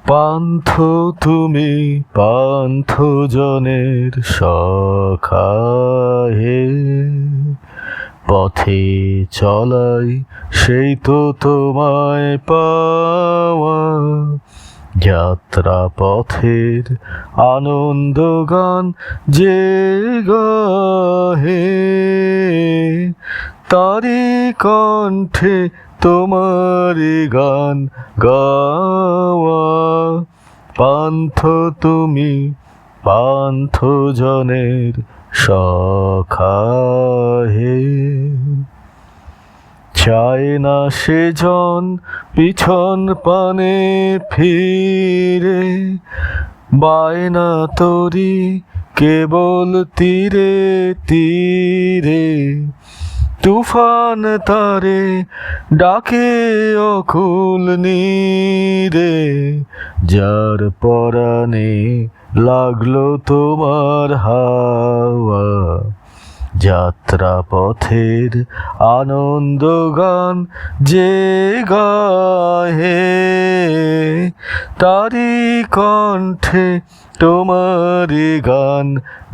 পান্থ তুমি পান্থজনের সখা হে, পথে চলাই সেই তো তোমায় পাওয়া। যাত্রা পথের আনন্দ গান যে গাহে, তারি কণ্ঠে তোমারি গান গাওয়া। পান্থ তুমি পান্থজনের সখা হে। চায় না সেজন পিছন পানে ফিরে, বায়না তরি কেবল তীরে তীরে। তুফান তারে ডাকে অকুল নীরে, যার পরাণে লাগলো তোমার হাওয়া। যাত্রা পথের আনন্দ গান যে গাহে, তারি কণ্ঠে তোমারি গান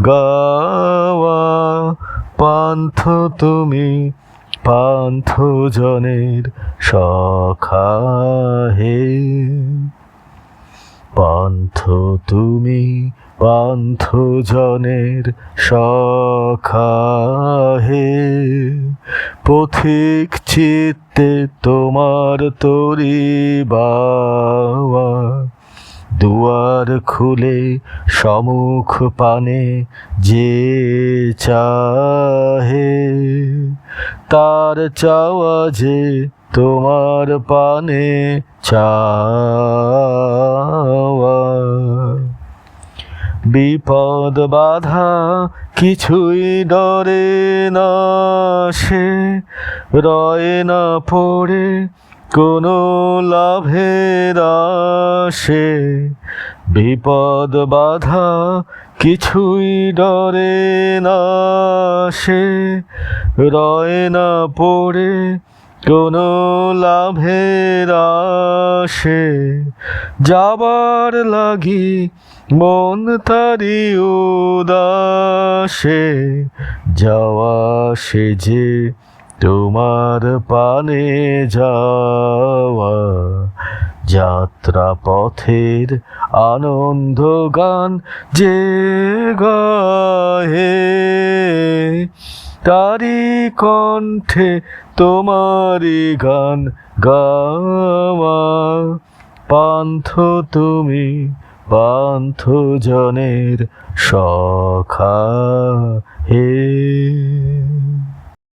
গাওয়া। পান্থ তুমি পান্থজনের সখা হে। পান্থ তুমি পান্থজনের সখা হে। পথিক চিত্তে তোমার তরি বাওয়া, দুয়ার খুলে সম্মুখ পানে যে চাহে, তার চাওয়া যে তোমার পানে চাওয়া। বিপদ বাধা কিছুই ডরে না সে, রয় না পড়ে কোনো লাভের আশে। বিপদ বাধা কিছুই ডরে না সে, রয় না পড়ে কোনো লাভের আশে। যাবার লাগি মন তারি উদাসে, যাওয়া সে যে তোমার পানে যাওয়া। যাত্রা পথের আনন্দ গান যে গাহে, তারি কণ্ঠে তোমারি গান গাওয়া। পান্থ তুমি পান্থজনের সখা